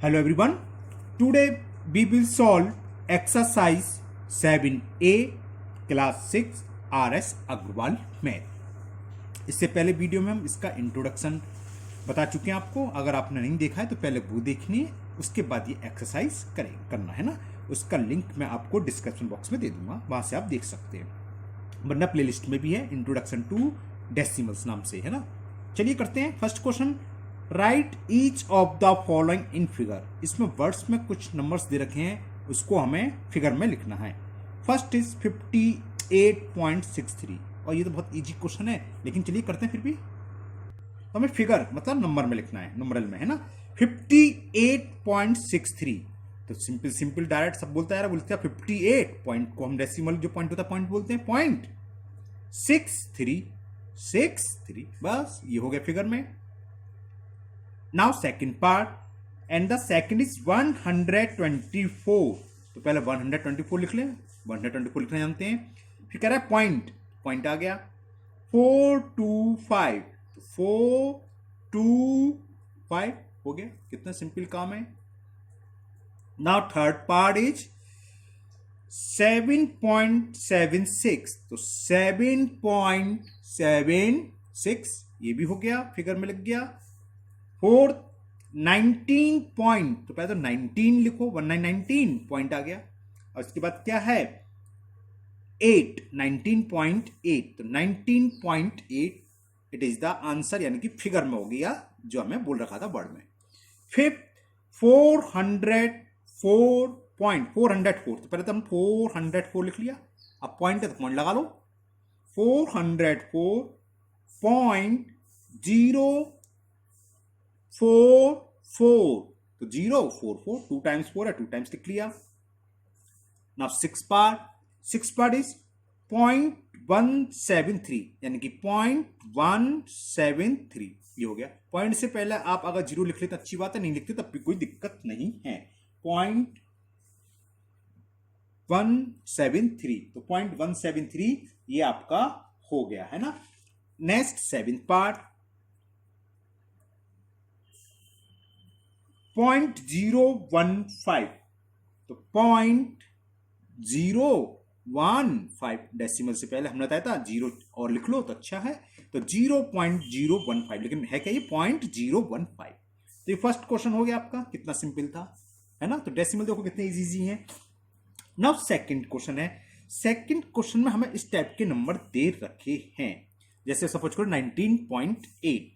Hello everyone. Today we will solve exercise 7A class 6 RS Agarwal math. इससे पहले video में हम इसका इंट्रोडक्शन बता चुके हैं आपको। अगर आपने नहीं देखा है तो पहले वो देखनी है, उसके बाद ये एक्सरसाइज करना है ना। उसका लिंक मैं आपको डिस्क्रिप्शन बॉक्स में दे दूंगा, वहां से आप देख सकते हैं, वरना प्लेलिस्ट में भी है। इंट्रोडक्शन टू डेसिमल्स नाम से है ना। चलिए करते हैं first question. Right each of the following in figure. इसमें वर्ड्स में कुछ नंबर्स दे रखे हैं, उसको हमें फिगर में लिखना है। फर्स्ट इज 58.63, और ये तो बहुत इजी क्वेश्चन है, लेकिन चलिए करते हैं फिर भी। तो हमें फिगर मतलब नंबर में लिखना है, नंबरल में है ना। 58.63 तो सिंपल डायरेक्ट सब बोलता है, बोलते हैं 58 पॉइंट को हम डेसिमल जो पॉइंट होता है पॉइंट बोलते हैं, पॉइंट 63 बस ये हो गया फिगर में। Now second part, and the second is 124। तो पहले 124 लिख लें, 124 लिखना जानते हैं। फिर कह रहा है पॉइंट आ गया 425, तो 425 हो गया। कितना सिंपल काम है। नाउ थर्ड पार्ट इज 7.76, तो 7.76 ये भी हो गया, फिगर में लग गया। फोर्थ 19 पॉइंट, तो पहले तो 19 लिखो, 19 पॉइंट आ गया। और इसके बाद क्या है 19.8, तो 19.8 इट इज द आंसर, यानी कि फिगर में हो गया जो हमें बोल रखा था वर्ड में। फिफ्थ 404, तो पहले तो हम 404 लिख लिया, अब पॉइंट है तो पॉइंट लगा लो। 404.044, तो 044 2 टाइम्स 4 है, 2 टाइम्स लिख लिया। नाउ सिक्स पार्ट इज 0.173, यानी कि 0.173 ये हो गया। पॉइंट से पहले आप अगर 0 लिख लेते अच्छी बात है, नहीं लिखते तब भी कोई दिक्कत नहीं है। 0.173, तो 0.173 ये आपका हो गया है ना। नेक्स्ट सेवेंथ पार्ट 0.015, तो 0.015 डेसिमल से पहले हमने बताया था 0 और लिख लो तो अच्छा है, तो 0.015, लेकिन है क्या ये 0.015। तो ये फर्स्ट क्वेश्चन हो गया आपका, कितना सिंपल था है ना। तो डेसिमल देखो कितने इजी है। नाउ सेकंड क्वेश्चन है। सेकंड क्वेश्चन में हमें इस टाइप के नंबर दे रखे हैं, जैसे सपोज करो 19.8।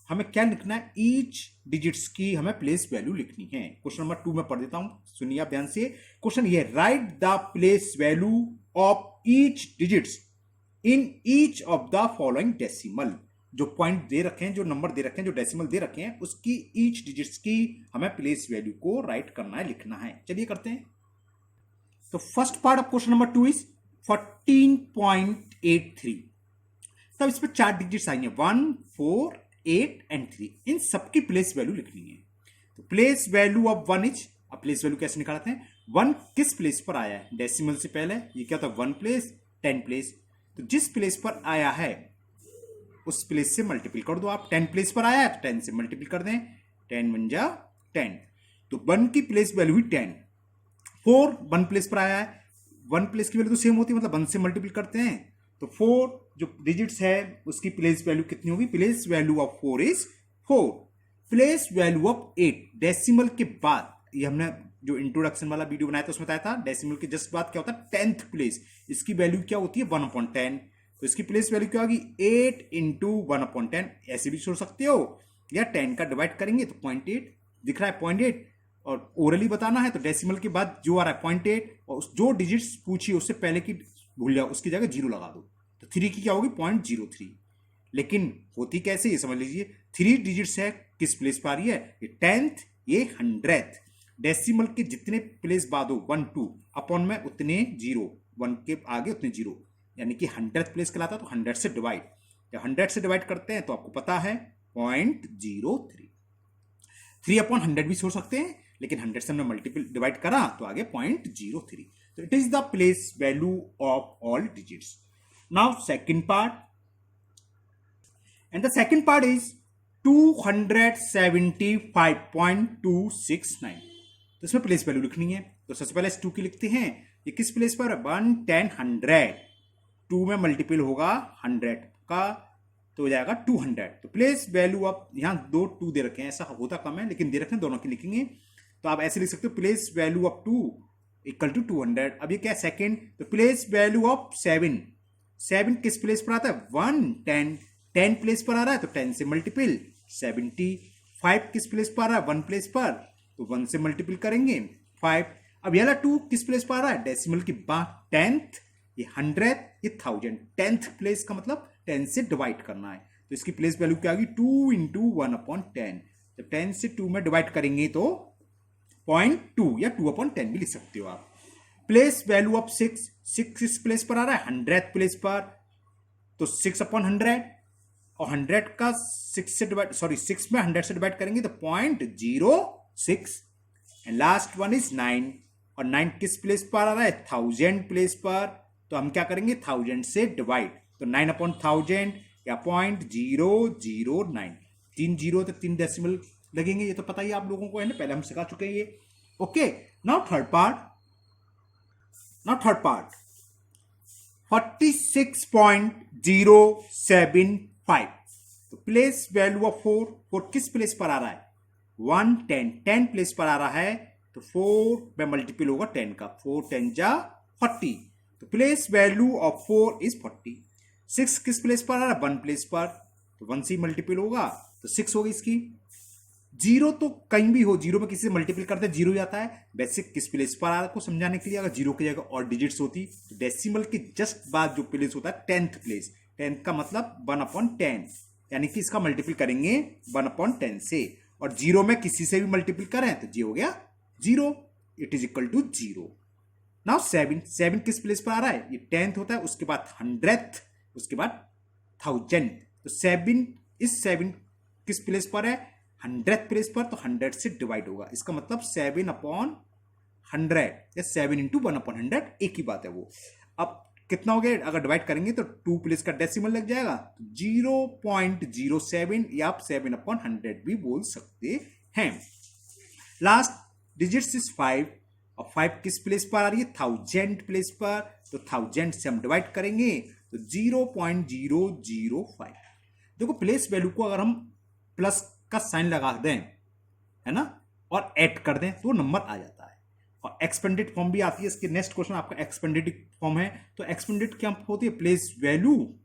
हमें क्या लिखना है, ईच डिजिट्स की हमें प्लेस वैल्यू लिखनी है। क्वेश्चन नंबर 2 में पढ़ देता हूं, सुनिए आप ध्यान से। क्वेश्चन ये, right the place value of each digits in each of the following decimal. जो पॉइंट दे रखे हैं, जो नंबर दे रखे हैं, जो डेसिमल दे रखे हैं, उसकी ईच डिजिट्स की हमें प्लेस वैल्यू को राइट करना है, लिखना है। चलिए करते हैं। तो first part of question number 2 is 14.83। तब इस पर 4 डिजिट्स आएंगे, 1, 4, 8 एंड 3। इन सबकी प्लेस वैल्यू लिखनी है। तो प्लेस वैल्यू ऑफ 1 इज, अब प्लेस वैल्यू कैसे निकालते हैं, 1 किस प्लेस पर आया है डेसिमल से पहले, ये क्या होता है 1 प्लेस 10 प्लेस। तो जिस प्लेस पर आया है उस प्लेस से मल्टीपल कर दो आप। 10 प्लेस पर आया है तो 10 से मल्टीपल कर दें, 10 1 जा 10, तो 1 की प्लेस वैल्यू हुई 10। 4 1 प्लेस पर आया है, 1 प्लेस की वैल्यू तो सेम होती है, मतलब 1 से मल्टीपल करते हैं, तो 4 जो डिजिट्स है उसकी प्लेस वैल्यू कितनी होगी, place value of 4 is 4। Place value of 8 decimal के बाद, ये हमने जो इंट्रोडक्शन वाला वीडियो बनाया था उसमें बताया था, डेसिमल के जस्ट बाद क्या होता है 10th प्लेस, इसकी वैल्यू क्या होती है 1/10। तो इसकी प्लेस वैल्यू क्या होगी 8 इंटू 1/10, ऐसे भी छोड़ सकते हो, या 10 का डिवाइड करेंगे तो 0.8 दिख रहा है 0.8, और ओरली बताना है तो डेसिमल के बाद जो आ रहा है 0.8, और जो डिजिट्स पूछी उससे पहले की भूल जाओ, उसकी जगह 0 लगा दो, तो 3 की क्या होगी 0.03। लेकिन होती कैसे ये समझ लीजिए, 3 डिजिट्स है किस प्लेस पर आ रही है, ये 10th, ये 100th। डेसिमल के जितने प्लेस बाद हो 1 2 अपॉन में उतने 0, 1 के आगे उतने 0, यानी कि 100th प्लेस कहलाता है। तो 100 से डिवाइड, जब 100 से डिवाइड करते हैं तो आपको पता है 0.03। 3/100 भी छोड़ सकते हैं, लेकिन 100 से हमने मल्टीपल डिवाइड करा तो आगे 0.03। तो it is the place value of all digits. Now second part, and the second part is 275.269। तो इसमें प्लेस वैल्यू लिखनी है। तो सबसे पहले इस 2 की लिखते हैं। ये किस प्लेस पर है? 1, 10, 100। 2 में मल्टीपल होगा 100 का तो हो जाएगा 200। तो प्लेस वैल्यू ऑफ, यहाँ 2 2 दे रखे हैं, ऐसा होता कम है लेकिन दे रखे हैं, दोनों की लिखेंगे। तो आप ऐसे लिख सकते हो place value of 2 equal to 200। अब ये क्या है? सेकेंड। तो प्लेस वैल्यू ऑफ 7, 7 किस प्लेस पर आता है? 1, 10, 10 प्लेस पर आ रहा है तो 10 से मल्टीपल 70। 5 किस प्लेस पर आ रहा है? 1 प्लेस पर, तो 1 से मल्टीपल करेंगे 5। अब ये 2 किस प्लेस पर आ रहा है? डेसिमल की बाद 10th, ये 100, ये 1000। 10th प्लेस का मतलब 10 से डिवाइड करना है। तो इसकी प्लेस वैल्यू क्या होगी? 2 इंटू 1/10। जब 10 से 2 में डिवाइड करेंगे तो 0.2 या 2/10 भी लिख सकते हो आप। प्लेस वैल्यू ऑफ 6, 6 किस प्लेस पर आ रहा है? 100th प्लेस पर, तो 6/100 और 100 का 6 से डिवाइड, सॉरी 6 में 100 से डिवाइड करेंगे तो 0.06। एंड लास्ट वन इज 9, और 9 किस प्लेस पर आ रहा है? 1000 प्लेस पर, तो हम क्या करेंगे? 1000 से डिवाइड, तो 9/1000 या 0.009। 3 जीरो तो 3 डेसिमल लगेंगे, ये तो पता ही आप लोगों को है ना, पहले हम सिखा चुके हैं ये। Okay, now third part. 46.075। तो प्लेस वैल्यू ऑफ 4, 4 किस प्लेस पर आ रहा है? 1, 10, 10 प्लेस पर आ रहा है तो 4 में मल्टीपल होगा 10 का, 4 10 जा 40। तो प्लेस वैल्यू ऑफ 4 इज 40। 6 किस प्लेस पर आ रहा है? 1 प्लेस पर, तो 1 से मल्टीपल होगा तो 6 होगी इसकी। 0 तो कहीं भी हो, 0 में किसी से मल्टीपल करते हैं 0 जाता है। बेसिक किस प्लेस पर आ रहा है को समझाने के लिए, अगर 0 की जगह और डिजिट्स होती तो डेसिमल के जस्ट बाद जो प्लेस होता है 10th प्लेस, 10th का मतलब 1/10, यानी कि इसका मल्टीपल करेंगे 1/10 से, और 0 में किसी से भी मल्टीपल करें तो ये हो गया 0, it is equal to 0। Now 7, 7 किस प्लेस पर आ रहा है? ये 10th होता है, उसके बाद 100th, उसके बाद 1000। तो 7 किस प्लेस पर है? 100th प्लेस पर, तो 100 से डिवाइड होगा, इसका मतलब 7/100 या 7 इंटू 1/100, एक ही बात है वो। अब कितना हो गया? अगर डिवाइड करेंगे तो 2 प्लेस का डेसिमल लग जाएगा, तो 0.07 या आप 7/100 भी बोल सकते हैं। लास्ट डिजिट्स इज 5, और 5 किस प्लेस पर आ रही है? 1000 प्लेस पर, तो 1000 से हम डिवाइड करेंगे तो 0.005। देखो प्लेस वैल्यू को अगर हम प्लस का साइन लगा दें, है ना, और ऐड कर दें तो नंबर आ जाता है। और एक्सपेंडेड फॉर्म भी आती है। इसके नेक्स्ट क्वेश्चन आपका एक्सपेंडेड फॉर्म है। तो एक्सपेंडेड क्या होती है? प्लेस वैल्यू,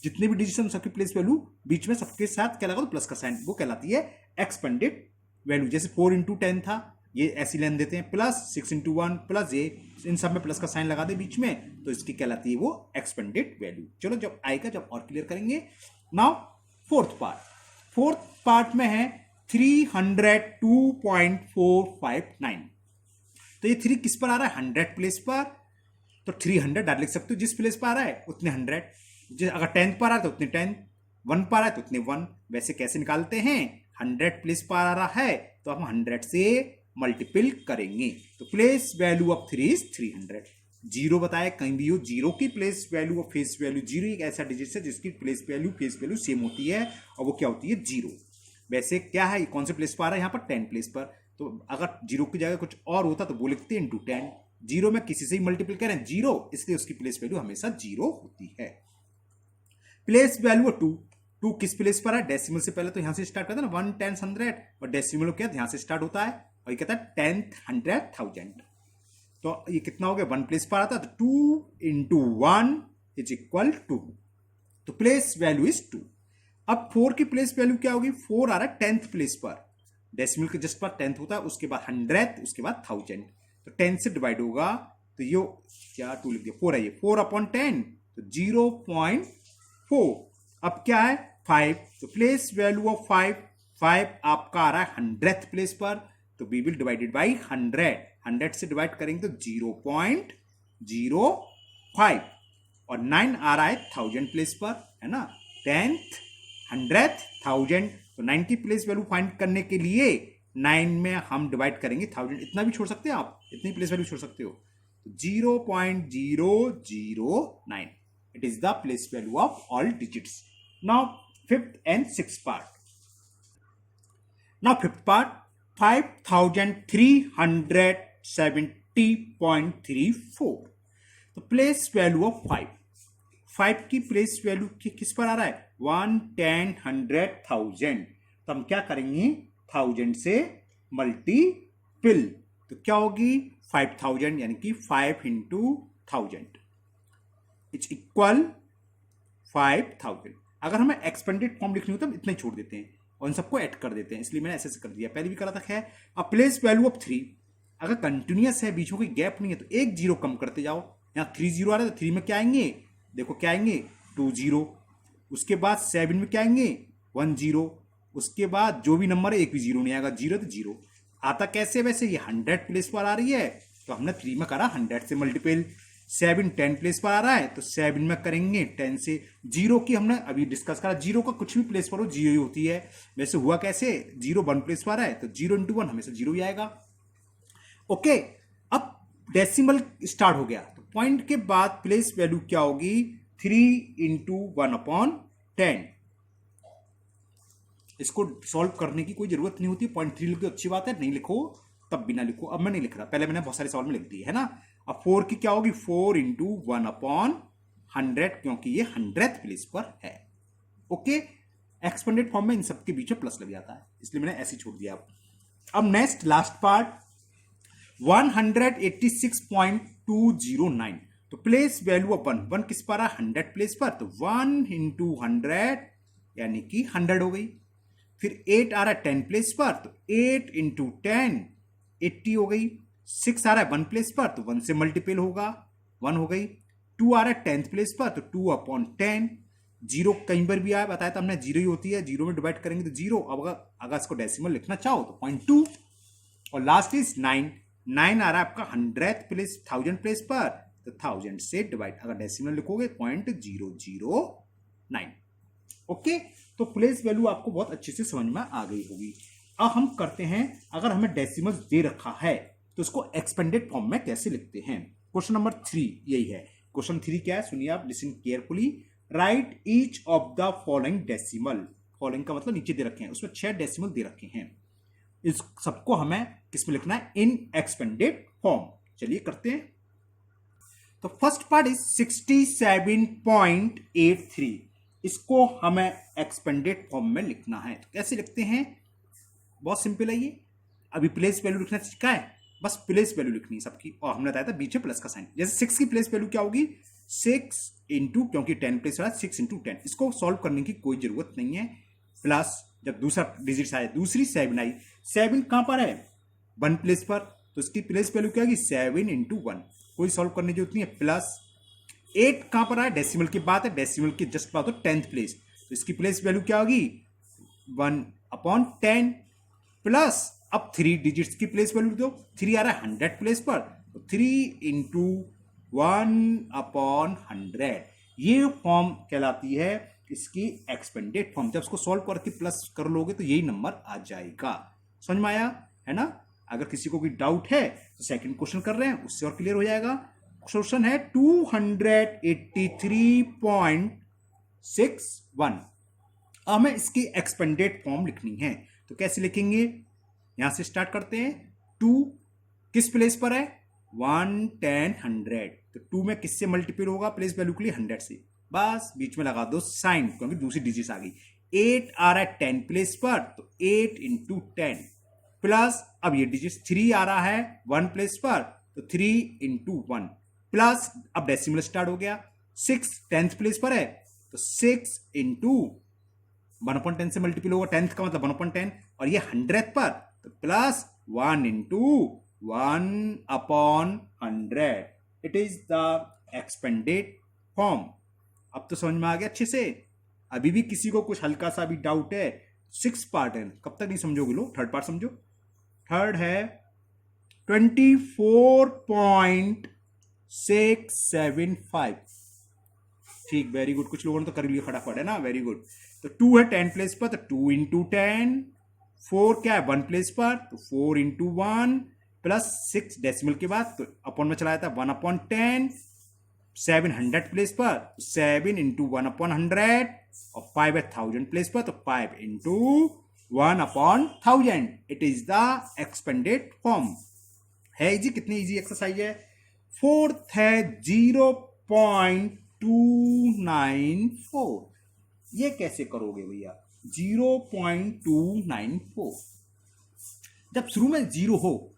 जितने भी डिजिट हैं सबकी प्लेस वैल्यू बीच में सबके साथ क्या लगा? तो प्लस का साइन, वो कहलाती है एक्सपेंडेड वैल्यू। जैसे 4 इंटू 10 था, ये ऐसी लेन देते हैं, प्लस 6 इंटू 1 प्लस ये, इन सब में प्लस का साइन लगा दे बीच में, तो इसकी कहलाती है वो एक्सपेंडेड वैल्यू। चलो जब आएगा जब और क्लियर करेंगे। नाउ फोर्थ पार्ट में है 302.459। तो ये 3 किस पर आ रहा है? 100 प्लेस पर, तो 300 डाल लिख सकते हो, जिस प्लेस पर आ रहा है उतने 100। अगर 10th पर आ रहा है तो उतने 10, 1 पर आ रहा है तो उतने 1। वैसे कैसे निकालते हैं? 100 प्लेस पर आ रहा है तो हम 100 से मल्टीपल करेंगे, तो प्लेस वैल्यू ऑफ 3 इज 300। 0 बताया, कहीं भी हो 0 की प्लेस वैल्यू और फेस वैल्यू, 0 एक ऐसा डिजिट है जिसकी place value face value same होती है, और वो क्या होती है? 0। वैसे क्या है, कौन से प्लेस पर आ रहा है? यहाँ पर 10 प्लेस पर। तो अगर 0 की जगह कुछ और होता तो वो लिखते हैं इंटू 10। 0 में किसी से ही मल्टीपल करें 0, इसलिए उसकी प्लेस वैल्यू हमेशा 0 होती है। प्लेस वैल्यू 2, 2 किस प्लेस पर है? डेसिमल से पहले तो यहां से स्टार्ट करते हैं ना, 1 10 100, और डेसिमल क्या यहां से स्टार्ट होता है, और ये कहता है 10th 100 1000। तो ये कितना हो गया? 1 प्लेस पर आता है, तो 2 इंटू 1 इज इक्वल टू, तो प्लेस वैल्यू इज 2। अब 4 की प्लेस वैल्यू क्या होगी? 4 आ रहा है 10th प्लेस पर, डेसिमल के जस्ट पर 10th होता है, उसके बाद 100th, उसके बाद 1000, तो 10 से डिवाइड होगा, तो ये क्या 2 लिख दिया, 4 है, ये 4/10, तो 0.4। अब क्या है? 5, तो प्लेस वैल्यू ऑफ 5 आपका आ रहा है 100th प्लेस पर, तो वी विल डिवाइडेड बाई 100 से डिवाइड करेंगे तो 0.05, और 9 आ रहा है 1000 प्लेस पर, है ना, 10th 100th 1000, तो 9 की प्लेस वैल्यू फाइंड करने के लिए 9 में हम डिवाइड करेंगे 1000, इतना भी छोड़ सकते हैं आप, इतनी प्लेस वैल्यू छोड़ सकते हो, तो 0.009, it is the place value of all digits. Now 5th and 6th part. Now fifth part 5370.34। तो प्लेस वैल्यू ऑफ 5 की प्लेस वैल्यू किस पर आ रहा है 1 10 100,000। तो हम क्या करेंगे 1000 से मल्टीपल, तो क्या होगी 5000 यानी कि 5 इंटू 1000 इट्स इक्वल 5000। अगर हमें एक्सपेंडेड फॉर्म लिखनी हो तो हम इतना ही छोड़ देते हैं और इन सबको ऐड कर देते हैं, इसलिए मैंने ऐसे कर दिया, पहले भी करा था। खैर अब प्लेस वैल्यू ऑफ 3 अगर कंटिन्यूअस है, बीच में कोई गैप नहीं है, तो एक जीरो कम करते जाओ। यहाँ 3 जीरो आ रहा है तो 3 में क्या आएंगे, देखो क्या आएंगे 2 जीरो, उसके बाद 7 में क्या आएंगे 1 जीरो, उसके बाद जो भी नंबर है एक भी जीरो नहीं आएगा, जीरो तो जीरो आता कैसे, वैसे ये 100 प्लेस पर आ रही है तो हमने 3 में करा 100 से मल्टीपल। 7 10 प्लेस पर आ रहा है तो 7 में करेंगे 10 से। जीरो की हमने अभी डिस्कस करा, जीरो का कुछ भी प्लेस पर हो जीरो ही होती है, वैसे हुआ कैसे, जीरो 1 प्लेस पर आ रहा है तो 0 इंटू 1 हमेशा जीरो ही आएगा। ओके, अब डेसिमल स्टार्ट हो गया तो पॉइंट के बाद प्लेस वैल्यू क्या होगी 3 इंटू 1/10। इसको सॉल्व करने की कोई जरूरत नहीं होती, 0.3 लिख दो अच्छी बात है, नहीं लिखो तब भी ना लिखो। अब मैं नहीं लिख रहा, पहले मैंने बहुत सारे सवाल में लिख दिए है ना। अब 4 की क्या होगी 4 इंटू 1/100 क्योंकि ये 100th प्लेस पर है। ओके, एक्सपेंडेड फॉर्म में इन सबके बीच में प्लस लग जाता है, इसलिए मैंने ऐसे छोड़ दिया। अब नेक्स्ट लास्ट पार्ट 186.209। तो प्लेस वैल्यू ऑफ 1 किस पर है 100 प्लेस पर, तो 1 इंटू 100 यानी कि 100 हो गई। फिर 8 आ रहा है 10 प्लेस पर तो 8 इंटू 10 80 हो गई। 6 आ रहा है 1 प्लेस पर तो 1 से मल्टीपल होगा 1 हो गई। 2 आ रहा है 10th प्लेस पर तो 2/10। जीरो कहीं पर भी आया बताया था हमने जीरो ही होती है, जीरो में डिवाइड करेंगे तो जीरो। अब अगर इसको डेसिमल लिखना चाहो तो 0.2। और लास्ट इज 9 आ रहा है आपका 100th प्लेस 1000 प्लेस पर तो 1000 से डिवाइड, अगर डेसिमल लिखोगे 0.009। ओके, तो प्लेस वैल्यू आपको बहुत अच्छे से समझ में आ गई होगी। अब हम करते हैं, अगर हमें डेसिमल दे रखा है तो उसको एक्सपेंडेड फॉर्म में कैसे लिखते हैं। क्वेश्चन नंबर 3 यही है। क्वेश्चन 3 क्या है सुनिए आप, listen carefully. Right each of the following decimal, following का मतलब नीचे दे रखे हैं, उसमें 6 डेसिमल दे रखे हैं, इस सबको हमें किसमें लिखना है इन एक्सपेंडेड फॉर्म। चलिए करते हैं। तो फर्स्ट पार्ट इज 67.83, इसको हमें एक्सपेंडेड फॉर्म में लिखना है। तो कैसे लिखते हैं, बहुत सिंपल है ये। अभी प्लेस वैल्यू लिखना सीखा है, बस प्लेस वैल्यू लिखनी है सबकी, और हमने बताया था बीच में प्लस का साइन। जैसे 6 की प्लेस वैल्यू क्या होगी 6 इंटू, क्योंकि 10 प्लेस वाला 6 इंटू 10, इसको सॉल्व करने की कोई जरूरत नहीं है। प्लस जब दूसरा डिजिट आए दूसरी 7 आई, 7 कहां पर है 1 प्लेस पर तो इसकी प्लेस वैल्यू क्या होगी 7 इंटू 1, कोई सॉल्व करने की जरूरत नहीं है। प्लस 8 कहां पर आया डेसिमल की बात है, डेसिमल की जस्ट बात हो 10th प्लेस, तो इसकी प्लेस वैल्यू क्या होगी 1/10। प्लस अब 3 डिजिट्स की प्लेस वैल्यू दो, 3 आ रहा है 100 प्लेस पर तो 3 इंटू 1/100, ये फॉर्म कहलाती है इसकी एक्सपेंडेड फॉर्म। जब इसको सॉल्व करके प्लस कर लोगे तो यही नंबर आ जाएगा। समझ में आया है ना। अगर किसी को कोई डाउट है तो सेकंड क्वेश्चन कर रहे हैं, उससे और क्लियर हो जाएगा। क्वेश्चन है 283.61। हमें इसकी एक्सपेंडेड फॉर्म लिखनी है, तो कैसे लिखेंगे, यहां से स्टार्ट करते हैं। 2 किस प्लेस पर है 1 10 100, तो 2 में किससे मल्टीपल होगा प्लेस वैल्यू के लिए 100 से, बस बीच में लगा दो साइन क्योंकि दूसरी डिजिट आ गई। 8 आ रहा है 10 प्लेस पर तो 8 इंटू 10, प्लस अब ये डिजिट 3 आ रहा है 1 प्लेस पर तो 3 इंटू 1, प्लस अब डेसिमल स्टार्ट हो गया। 6 10th प्लेस पर है तो 6 इंटू 1/10 से मल्टीपल होगा, 10th का मतलब 1/10, और ये 100th पर तो plus 1 into 1/100। It is the expanded form. अब तो समझ में आ गया अच्छे से। अभी भी किसी को कुछ हल्का सा भी डाउट है, 6 पार्ट है, कब तक नहीं समझोगे लो, थर्ड पार्ट समझो। थर्ड है 24.675, ठीक, वेरी गुड, कुछ लोगों ने तो कर लिया फटाफट है ना, वेरी गुड। तो 2 है 10 प्लेस पर तो 2 इंटू 10, 4 क्या है 1 प्लेस पर तो 4 इंटू 1, प्लस 6 डेसिमल के बाद तो अपॉन में चलाया था 1/10, 7 100 प्लेस पर 7 इंटू 1/100, और 5 है 1000 प्लेस पर तो 5 into 1/1000. It is the expanded form. है जी, कितनी इजी एक्सरसाइज है। फोर्थ है 0.294। ये कैसे करोगे भैया, 0.294। जब शुरू में जीरो हो,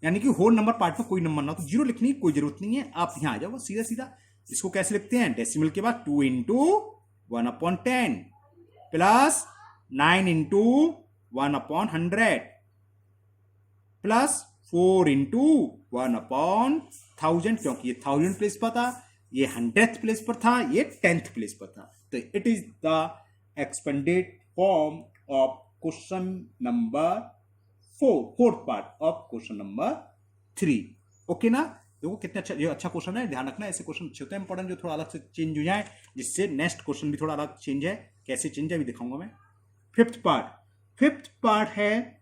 यानी कि होल नंबर पार्ट में कोई नंबर ना हो, तो जीरो लिखने की कोई जरूरत नहीं है। आप यहां आ जाओ सीधा सीधा। इसको कैसे लिखते हैं, डेसिमल के बाद 2 into 1/10 plus 9 into 1/100 plus 4 into 1/1000, क्योंकि ये 1000 प्लेस पर था, ये 100th प्लेस पर था, ये 10th प्लेस पर था। तो it is the expanded form of question number 4, fourth part of question number 3। Okay ना। देखो कितना अच्छा, ये अच्छा क्वेश्चन है, ध्यान रखना ऐसे क्वेश्चन अच्छे होते हैं इंपॉर्टेंट, जो थोड़ा अलग से चेंज हो जाए, जिससे नेक्स्ट क्वेश्चन भी थोड़ा अलग चेंज है। कैसे चेंज है अभी दिखाऊंगा मैं। फिफ्थ पार्ट है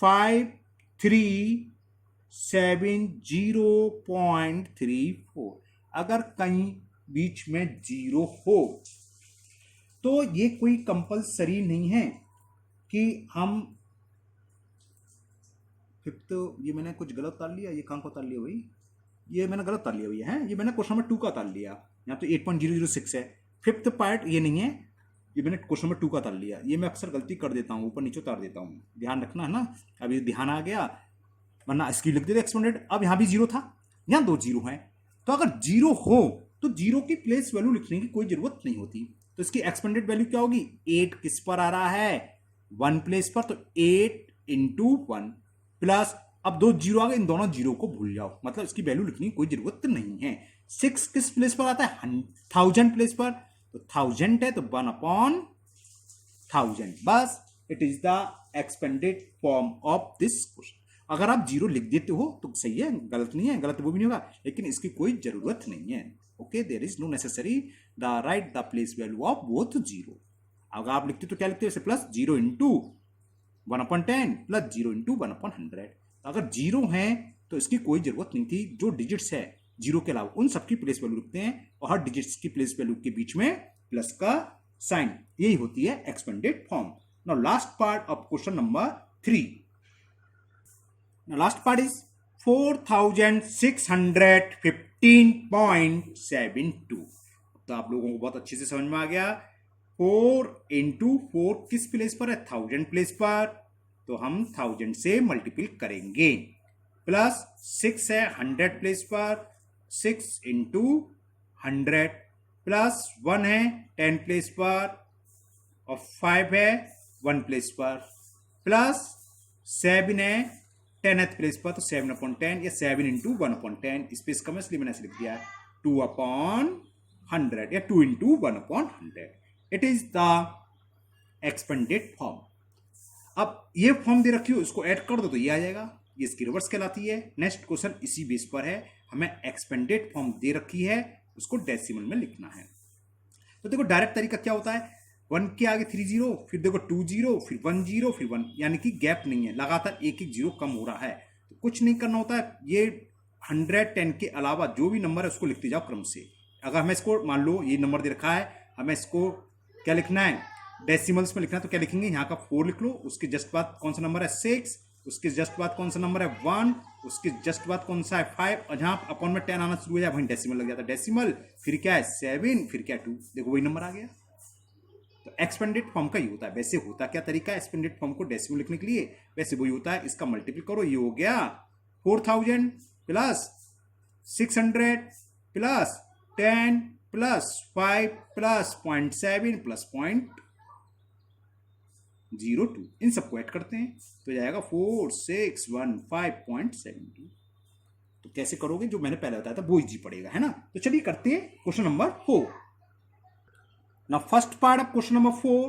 5370.34। अगर कहीं बीच में जीरो हो तो ये कोई कंपलसरी नहीं है कि हम फिफ्थ, ये मैंने कुछ गलत उतार लिया, ये कहां को उतार लिया भाई, ये मैंने गलत उतार लिया भैया, है ये मैंने क्वेश्चन नंबर 2 का उतार लिया। यहाँ तो 8.006 है। फिफ्थ पार्ट ये नहीं है, ये मैंने क्वेश्चन नंबर 2 का उतार लिया। ये मैं अक्सर गलती कर देता हूँ, ऊपर नीचे उतार देता हूँ, ध्यान रखना है ना। अभी ध्यान आ गया, वरना इसकी लिख देते एक्सपेंडेड। अब यहाँ भी जीरो था, यहाँ 2 जीरो है, तो अगर जीरो हो तो जीरो की प्लेस वैल्यू लिखने की कोई जरूरत नहीं होती। तो इसकी एक्सपेंडेड वैल्यू क्या होगी, 8 किस पर आ रहा है, 1 प्लेस पर, तो 8 इंटू 1 प्लस, अब 2 जीरो आ गए, इन दोनों जीरो को भूल जाओ, मतलब इसकी वैल्यू लिखने की कोई जरूरत नहीं है। 6 किस प्लेस पर आता है, 1000 प्लेस पर, तो 1000 है तो 1/1000, बस। It is the expanded form of this question. अगर आप जीरो लिख देते हो तो सही है, गलत नहीं है, गलत वो भी नहीं होगा, लेकिन इसकी कोई जरूरत नहीं है। Okay, there is no necessary the right the place value of both zero. अगर आप लिखते तो क्या लिखते हो, जैसे प्लस 0 इंटू 1/10 प्लस 0 इंटू 1/100। अगर जीरो है तो इसकी कोई जरूरत नहीं थी। जो डिजिट्स है जीरो के अलावा उन सबकी प्लेस वैल्यू लिखते हैं, और हर डिजिट्स की प्लेस वैल्यू के बीच में प्लस का साइन, यही होती है expanded form. Now last part of question number 3। Now last part is 4615.72। तो आप लोगों को बहुत अच्छे से समझ में आ गया। 4 इंटू 4 किस प्लेस पर है, 1000 प्लेस पर, तो हम 1000 से मल्टीपल करेंगे। प्लस 6 है 100 प्लेस पर, 6 इंटू 100 प्लस 1 है 10 प्लेस पर, और 5 है 1 प्लेस पर, प्लस 7 है 10th प्लेस पर, तो 7/10 या 7 इंटू 1/10। स्पेस कम है इसलिए मैंने ऐसे लिख दिया 2/100 या 2 into 1/100। It is the expanded form. अब ये फॉर्म दे रखी हो, इसको ऐड कर दो तो ये आ जाएगा, ये इसकी रिवर्स कहलाती है। नेक्स्ट क्वेश्चन इसी बेस पर है, हमें एक्सपेंडेड फॉर्म दे रखी है, उसको डेसिमल में लिखना है। तो देखो डायरेक्ट तरीका क्या होता है, 1 के आगे 3 जीरो, फिर देखो 2 जीरो, फिर 1 जीरो, फिर 1, यानी कि गैप नहीं है, लगातार एक एक जीरो कम हो रहा है। तो कुछ नहीं करना होता है, ये 110 के अलावा जो भी नंबर है उसको लिखते जाओ क्रम से। अगर हमें इसको मान लो ये नंबर दे रखा है, हमें इसको क्या लिखना है, डेसिमल्स में लिखना है, तो क्या लिखेंगे, यहाँ का 4 लिख लो, उसके जस्ट बाद कौन सा नंबर है 6, उसके जस्ट बाद कौन सा नंबर है 1, उसके जस्ट बाद कौन सा है 5, और जहां अपॉन में 10 आना शुरू हो जाए वहीं डेसिमल लग जाता है, डेसिमल, फिर क्या है 7, फिर क्या 2, देखो वही नंबर आ गया। तो एक्सपेंडेड फॉर्म का ये होता है। वैसे होता क्या तरीका है एक्सपेंडेड फॉर्म को डेसिमल लिखने के लिए, वैसे वही होता है, इसका मल्टीपल करो, ये हो गया 4000 plus 600 plus 10 plus 5 plus 0.7 plus 0.02, इन सबको ऐड करते हैं तो जाएगा 4615.72। तो कैसे करोगे, जो मैंने पहले बताया था वो इजी पड़ेगा, है ना। तो चलिए करते हैं question number 4। Now first part of question number 4,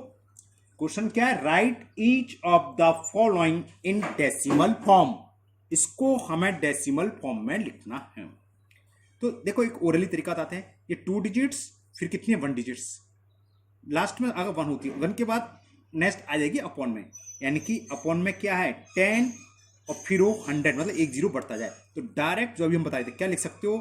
question क्या है, right each of the following in decimal form. इसको हमें डेसिमल फॉर्म में लिखना है। तो देखो एक ओरली तरीका आता है, ये 2 डिजिट्स, फिर कितनी है 1 डिजिट्स, लास्ट में अगर 1 होती है, 1 के बाद नेक्स्ट आ जाएगी अपॉन में, यानी कि अपॉन में क्या है 10 और फिर वो 100, मतलब एक जीरो बढ़ता जाए। तो डायरेक्ट जो अभी हम बताए थे क्या लिख सकते हो,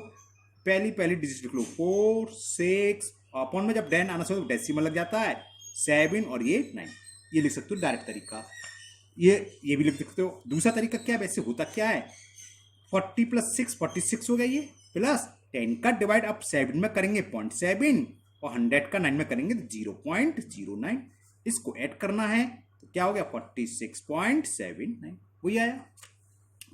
पहली डिजिट लिख लो 4 6, अपॉन में जब 10 आना चाहिए तो डेसिमल लग जाता है 7 और ये 9। ये लिख सकते हो डायरेक्ट तरीका। ये भी लिख सकते हो। दूसरा तरीका क्या है, वैसे होता क्या है, 40 + 6 46 हो गया ये, प्लस 10 का डिवाइड अब 7 में करेंगे 0.7 और 100 का 9 में करेंगे तो 0.09। इसको ऐड करना है तो क्या हो गया 46.79, वही आया।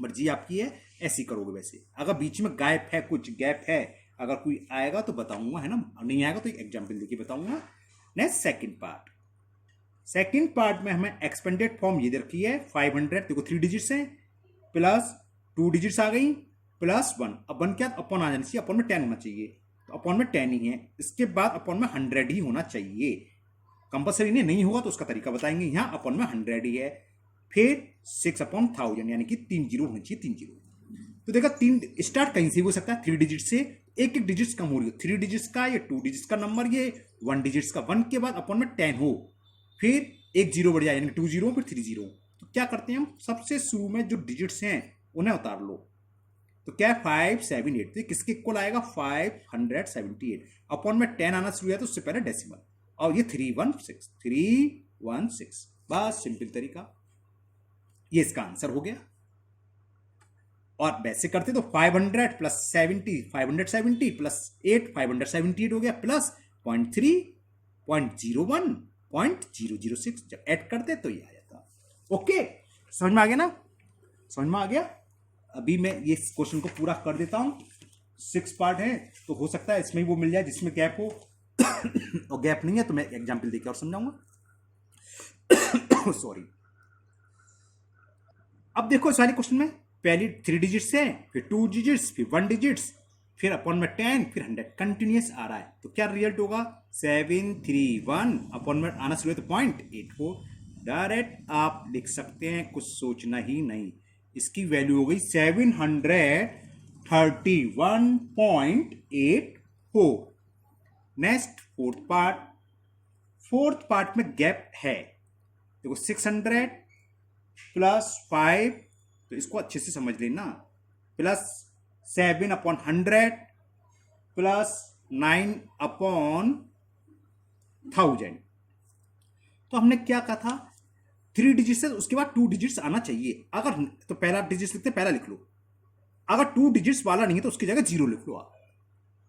मर्जी आपकी है, ऐसी करोगे। वैसे अगर बीच में गैप है, कुछ गैप है, अगर कोई आएगा तो बताऊंगा, है ना, नहीं आएगा तो एक एग्जाम्पल देके बताऊंगा। नेक्स्ट सेकंड पार्ट में हमें एक्सपेंडेड फॉर्म ये दे रखी है 500, देखो 3 डिजिट्स हैं, प्लस 2 डिजिट्स आ गई, प्लस 1। अब 1 क्या, अपॉन आ जाना चाहिए, अपॉन में 10 होना चाहिए, तो अपॉन में 10 ही है। इसके बाद अपॉन में 100 ही होना चाहिए, कंपल्सरी नहीं होगा तो उसका तरीका बताएंगे। यहाँ अपॉन में 100 ही है। फिर 6/1000 यानी कि 3 जीरो होना चाहिए, 3 जीरो। तो देखा 3 स्टार्ट कहीं से भी हो सकता है, 3 डिजिट से, एक डिजिट्स कम हो रही हो, 3 डिजिट्स का या 2 डिजिट्स का नंबर, ये 1 डिजिट्स का, 1 के बाद अपॉन में 10 हो, फिर एक जीरो बढ़ जाए, यानी 2 जीरो फिर 3 जीरो। तो क्या करते हैं हम, सबसे शुरू में जो डिजिट्स हैं उन्हें उतार लो। तो क्या है 578, तो किसके इक्वल आएगा 578 अपॉन में 10 आना शुरू है तो उससे पहले डेसिमल, और ये 316। बस सिंपल तरीका, ये इसका आंसर हो गया। और वैसे करते तो 500 + 70 570 + 8 578 हो गया, प्लस 0.3 0.01 0.006, जब ऐड करते तो ये आ जाता। ओके, समझ में आ गया ना, समझ में आ गया। अभी मैं ये क्वेश्चन को पूरा कर देता हूं। 6 पार्ट है तो हो सकता है इसमें वो मिल जाए जिसमें गैप हो और गैप नहीं है तो मैं एग्जाम्पल देकर और समझाऊंगा। सॉरी। अब देखो इस वाले क्वेश्चन में पहली 3 डिजिट्स है, फिर 2 डिजिट्स, फिर 1 डिजिट्स, फिर अपॉन में 10, फिर 100, कंटिन्यूस आ रहा है। तो क्या रिजल्ट होगा 731, अपॉन में आना शुरू है तो 0.84। डायरेक्ट आप लिख सकते हैं, कुछ सोचना ही नहीं। इसकी वैल्यू हो गई 731.84। नेक्स्ट फोर्थ पार्ट में गैप है, देखो 600 + 5, तो इसको अच्छे से समझ लेना, प्लस 7/100 प्लस 9/1000। तो हमने क्या कहा था, 3 डिजिट से उसके बाद 2 डिजिट्स आना चाहिए। अगर तो पहला डिजिट लिखते, पहला लिख लो। अगर 2 डिजिट्स वाला नहीं है तो उसकी जगह 0 लिख लो आप।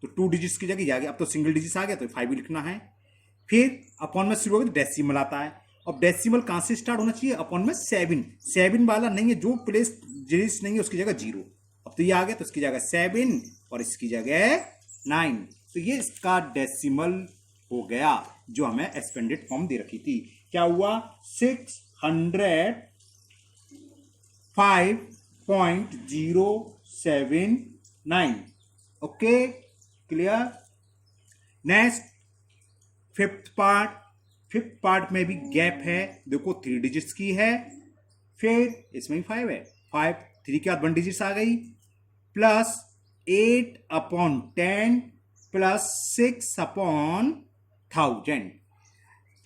तो 2 डिजिट्स की जगह आ गया, अब तो सिंगल डिजिट्स आ गया तो 5 भी लिखना है। फिर अपॉन में शुरू हो गया तो डेसिमल आता है। अब डेसिमल कहां से स्टार्ट होना चाहिए, अपॉन में 7 वाला नहीं है, जो प्लेस डिजिट्स नहीं है उसकी जगह 0। अब तो ये आ गया तो इसकी जगह 7 और इसकी जगह 9। तो ये इसका डेसिमल हो गया जो हमें एक्सपेंडेड फॉर्म दे रखी थी। क्या हुआ 605.079। Okay, clear. Next fifth part में भी गैप है, देखो 3 डिजिट्स की है, फिर इसमें भी 5 है, 3 के बाद 1 डिजिट्स आ गई, प्लस 8/10 प्लस 6/1000।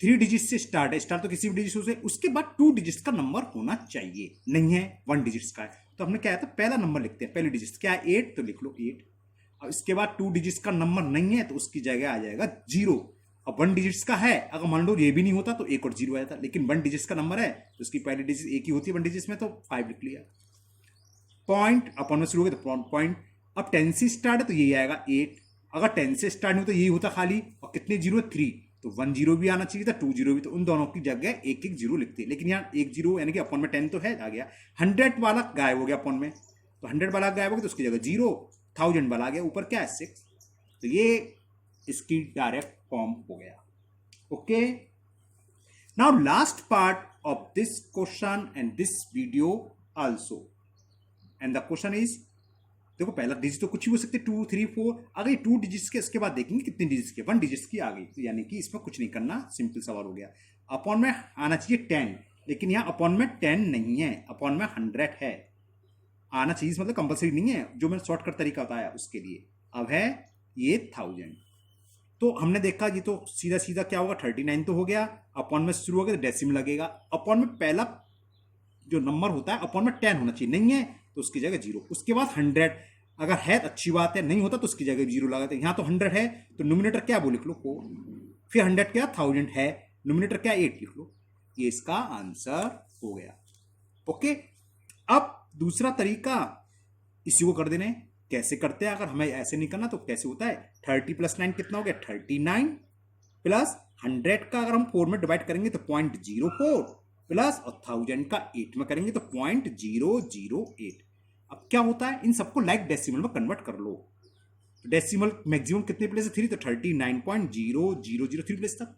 3 डिजिट से स्टार्ट है, स्टार्ट तो किसी भी डिजिट से, उसके बाद 2 डिजिट्स का नंबर होना चाहिए, नहीं है 1 डिजिट्स का है। तो हमने क्या है, तो पहला नंबर लिखते हैं, पहली डिजिट क्या है 8, तो लिख लो 8। अब इसके बाद 2 डिजिट्स का नंबर नहीं है तो उसकी जगह आ जाएगा 0। अब 1 डिजिट्स का है, अगर मान लो ये भी नहीं होता तो 1 और 0 आ जाता, लेकिन 1 डिजिट्स का नंबर है तो उसकी पहली डिजिट एक ही होती है 1 डिजिट्स में, तो 5 लिख लिया। पॉइंट अपॉन में शुरू हो गया तो पॉइंट। अब 10 से स्टार्ट है तो यही आएगा 8। अगर 10 से स्टार्ट नहीं हो तो यही होता खाली, और कितने 0 3, तो 1 0 भी आना चाहिए था, 2 0 भी, तो उन दोनों की जगह 1 0 लिखते हैं। लेकिन यहाँ 1 0 यानी कि अपॉन में 10 तो है, आ गया। 100 वाला गायब हो गया अपॉन में, तो 100 वाला गायब हो गया तो उसकी जगह 0, 1000 वाला आ गया, ऊपर क्या है 6। तो ये इसकी डायरेक्ट फॉर्म हो गया। Okay, now last part of this question and this video also, and the question is, देखो पहला डिजिट तो कुछ भी हो सकते 2 3 4, अगर 2 डिजिट्स के इसके बाद देखेंगे कितने डिजिट्स के, 1 डिजिट्स की आ गई, तो यानी कि इसमें कुछ नहीं करना, सिंपल सवाल हो गया। अपॉन में आना चाहिए 10, लेकिन यहाँ अपॉन में 10 नहीं है, अपॉन में 100 है, आना चाहिए मतलब कंपलसरी नहीं है, जो मैंने शॉर्टकट तरीका बताया उसके लिए। अब है ये 1000, तो हमने देखा ये तो सीधा सीधा क्या होगा 39 तो हो गया, अपॉन में शुरू हो गया तो डेसिमल लगेगा। अपॉन में पहला जो नंबर होता है अपॉन में 10 होना चाहिए, नहीं है तो उसकी जगह 0। उसके बाद 100, अगर है तो अच्छी बात है, नहीं होता तो उसकी जगह 0 लगाते हैं। यहाँ तो 100 है तो नोमिनेटर क्या वो लिख लो 4, फिर 100 क्या 1000 है, नोमिनेटर क्या 8 लिख लो। ये इसका आंसर हो गया। ओके, अब दूसरा तरीका इसी को कर देना है। कैसे करते हैं, अगर हमें ऐसे नहीं करना तो कैसे होता है, 30 प्लस 9 कितना हो गया, 39 प्लस 100 का अगर हम 4 में डिवाइड करेंगे तो 0.04 प्लस और 1000 का 8 में करेंगे तो 0.008। अब क्या होता है, इन सबको लाइक डेसिमल में कन्वर्ट कर लो। डेसिमल मैक्सिमम कितने प्लेस है, 3, तो 39.0003 प्लेस तक,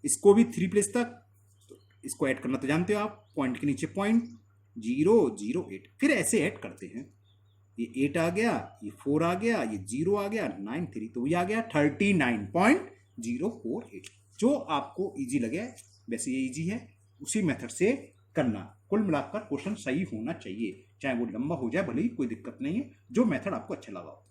इसको भी 3 प्लेस तक, तो इसको ऐड करना तो जानते हो आप, पॉइंट के नीचे 0.008, फिर ऐसे ऐड करते हैं, ये 8 आ गया, ये 4 आ गया, ये 0 आ गया, 9 3, तो ये आ गया 39.048। जो आपको इजी लगे, वैसे ये इजी है, उसी मेथड से करना। कुल मिलाकर क्वेश्चन सही होना चाहिए, चाहे वो लंबा हो जाए भले ही, कोई दिक्कत नहीं है, जो मेथड आपको अच्छा लगा हो।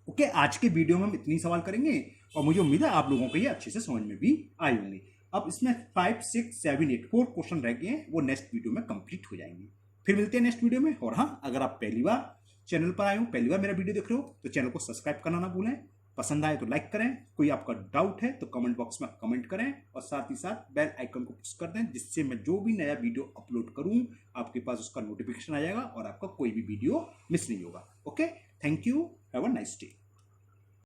ओके, आज के वीडियो में हम इतनी सवाल करेंगे और मुझे उम्मीद है आप लोगों को ये अच्छे से समझ में भी आए होंगे। अब इसमें 5, 6, 7, 8 4 क्वेश्चन रह गए हैं, वो नेक्स्ट वीडियो में कंप्लीट हो जाएंगे। फिर मिलते हैं नेक्स्ट वीडियो में। और हाँ, अगर आप पहली बार चैनल पर आए हो, पहली बार मेरा वीडियो देख रहे हो, तो चैनल को सब्सक्राइब करना ना भूलें। पसंद आए तो लाइक करें, कोई आपका डाउट है तो कमेंट बॉक्स में कमेंट करें, और साथ ही साथ बेल आइकन को प्रेस कर दें, जिससे मैं जो भी नया वीडियो अपलोड करूं आपके पास उसका नोटिफिकेशन आ जाएगा और आपका कोई भी वीडियो मिस नहीं होगा। Okay, thank you, have a nice day.